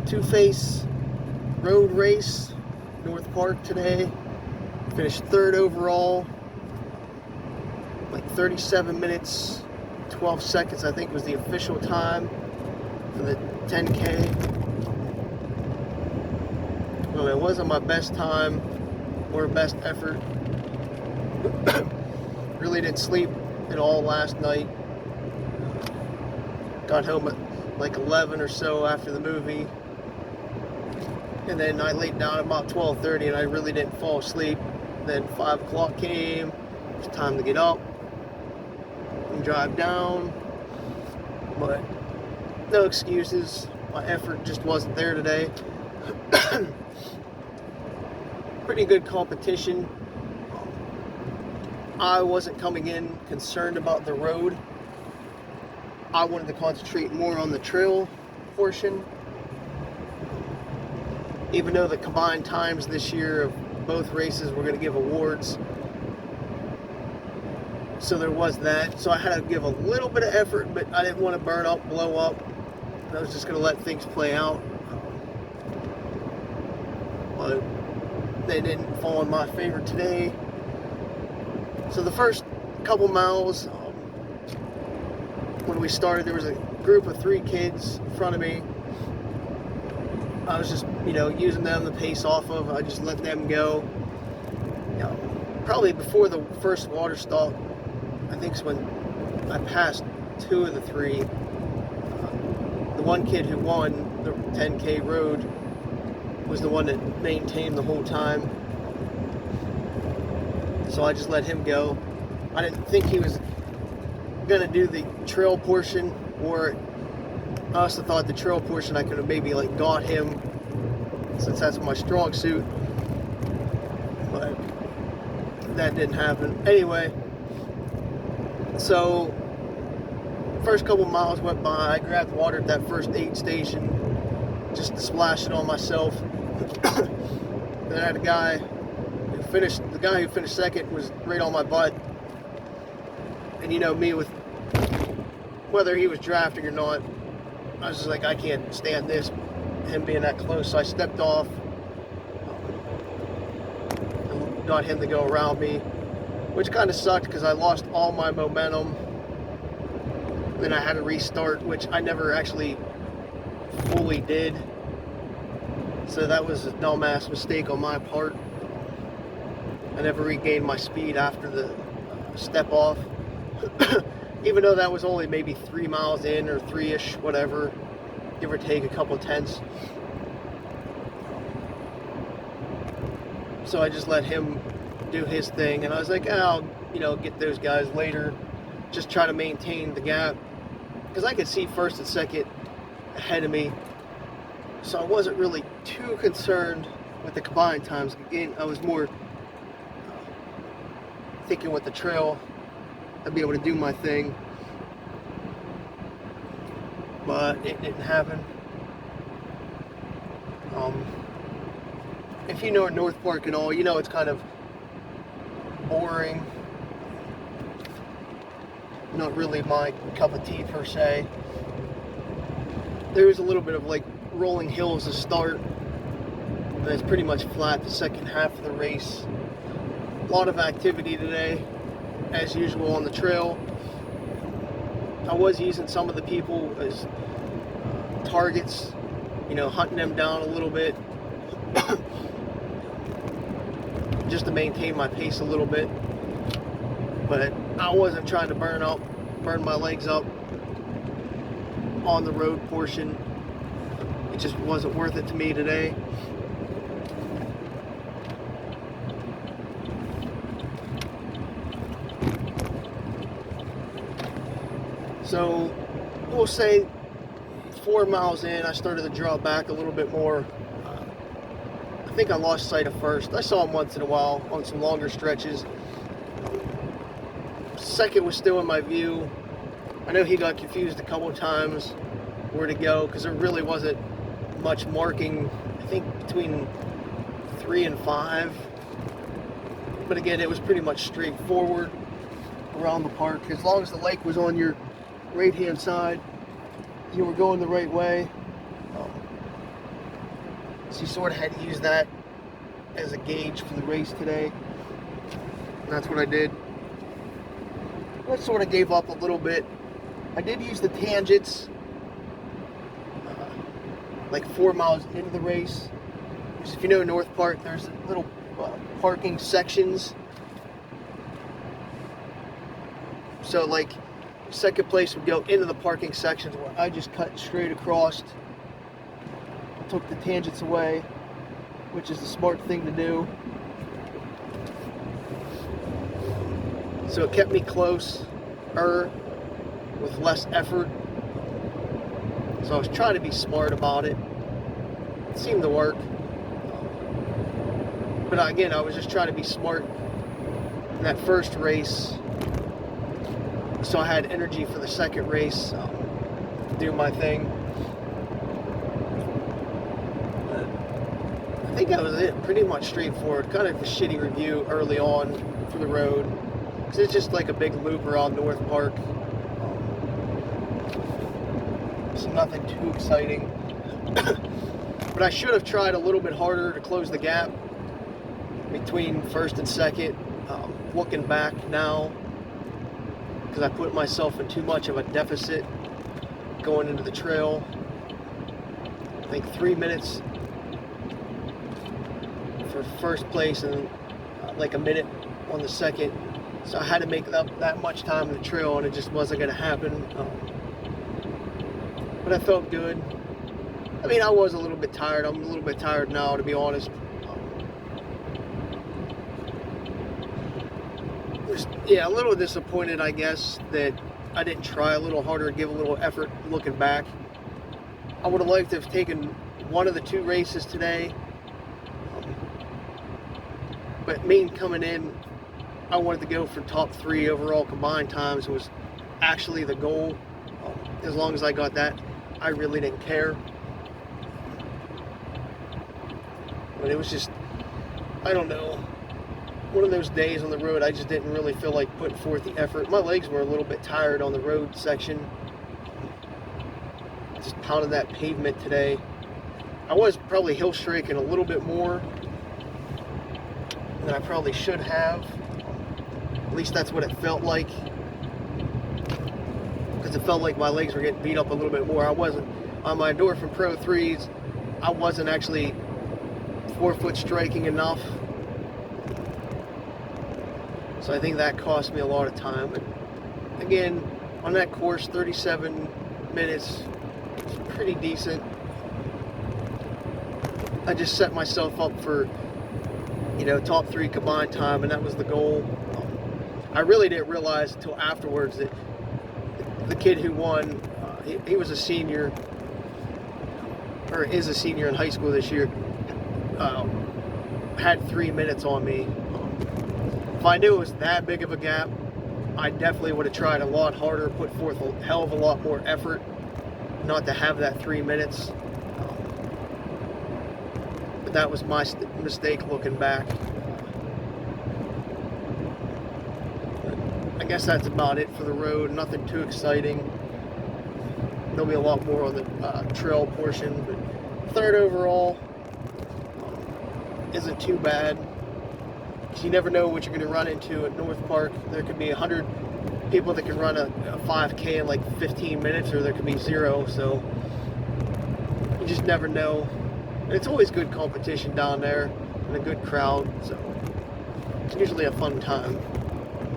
two-face road race, North Park today. Finished third overall, like 37 minutes, 12 seconds I think was the official time for the 10K. Well, it wasn't my best time or best effort. Really didn't sleep at all last night. Got home at like 11 or so after the movie. And then I laid down at about 12:30 and I really didn't fall asleep. Then 5 o'clock came. It was time to get up and drive down. But no excuses. My effort just wasn't there today. Pretty good competition. I wasn't coming in concerned about the road. I wanted to concentrate more on the trail portion. Even though the combined times this year of both races were going to give awards. So there was that. So I had to give a little bit of effort, but I didn't want to burn up, blow up. I was just going to let things play out. But they didn't fall in my favor today. So the first couple miles, when we started, there was a group of 3 kids in front of me. I was just, using them to pace off of. I just let them go. Probably before the first water stop, I think is when I passed 2 of the 3. The one kid who won the 10K road was the one that maintained the whole time. So I just let him go. I didn't think he was going to do the trail portion, or I also thought the trail portion I could have maybe got him, since that's my strong suit. But that didn't happen. Anyway, so first couple miles went by. I grabbed water at that first aid station just to splash it on myself. Then I had a guy who finished. The guy who finished second was right on my butt. And me, with whether he was drafting or not, I was just like, I can't stand this, him being that close. So I stepped off and got him to go around me, which kind of sucked because I lost all my momentum. Then I had to restart, which I never actually fully did. So that was a dumbass mistake on my part. I never regained my speed after the step off. Even though that was only maybe 3 miles in, or 3-ish, whatever, give or take a couple tenths. So I just let him do his thing, and I was like, I'll get those guys later. Just try to maintain the gap, because I could see first and second ahead of me. So I wasn't really too concerned with the combined times. Again, I was more thinking with the trail I'd be able to do my thing, but it didn't happen. If you know North Park and all, it's kind of boring. Not really my cup of tea per se. There was a little bit of rolling hills to start, and it's pretty much flat the second half of the race. A lot of activity today, as usual on the trail. I was using some of the people as targets, hunting them down a little bit, just to maintain my pace a little bit. But I wasn't trying to burn my legs up on the road portion. It just wasn't worth it to me today. So we'll say 4 miles in, I started to draw back a little bit more. I think I lost sight of first. I saw him once in a while on some longer stretches. Second was still in my view. I know he got confused a couple of times where to go, because there really wasn't much marking, I think between 3 and 5. But again, it was pretty much straightforward around the park. As long as the lake was on your right hand side, you were going the right way. So you sort of had to use that as a gauge for the race today. And that's what I did. I sort of gave up a little bit. I did use the tangents like 4 miles into the race. Because if you know North Park, there's little parking sections. So like second place would go into the parking sections where I just cut straight across, took the tangents away, which is the smart thing to do. So it kept me closer with less effort. So I was trying to be smart about it. It seemed to work. But again, I was just trying to be smart in that first race, so I had energy for the second race, do my thing. I think that was it. Pretty much straightforward. Kind of a shitty review early on for the road, because it's just like a big loop around North Park. So nothing too exciting. But I should have tried a little bit harder to close the gap between first and second. Looking back now, because I put myself in too much of a deficit going into the trail. I think 3 minutes for first place and like a minute on the second. So I had to make up that much time in the trail, and it just wasn't going to happen. But I felt good. I mean, I was a little bit tired. I'm a little bit tired now, to be honest. Yeah, a little disappointed, I guess, that I didn't try a little harder, give a little effort looking back. I would have liked to have taken one of the 2 races today. But me coming in, I wanted to go for top 3 overall combined times was actually the goal. As long as I got that, I really didn't care. But it was just, I don't know, one of those days on the road. I just didn't really feel like putting forth the effort. My legs were a little bit tired on the road section. Just pounded that pavement today. I was probably hill striking a little bit more than I probably should have. At least that's what it felt like. Because it felt like my legs were getting beat up a little bit more. I wasn't, on my Endorphin Pro 3s, I wasn't actually forefoot striking enough. So I think that cost me a lot of time. But again, on that course, 37 minutes, it's pretty decent. I just set myself up for, you know, top 3 combined time, and that was the goal. I really didn't realize until afterwards that the kid who won, he was a senior, or is a senior in high school this year, had 3 minutes on me. If I knew it was that big of a gap, I definitely would have tried a lot harder, put forth a hell of a lot more effort not to have that 3 minutes. But that was my mistake looking back. I guess that's about it for the road. Nothing too exciting. There'll be a lot more on the trail portion. But third overall isn't too bad. You never know what you're going to run into at North Park. There could be 100 people that can run a 5K in like 15 minutes, or there could be 0. So you just never know. And it's always good competition down there and a good crowd. So it's usually a fun time.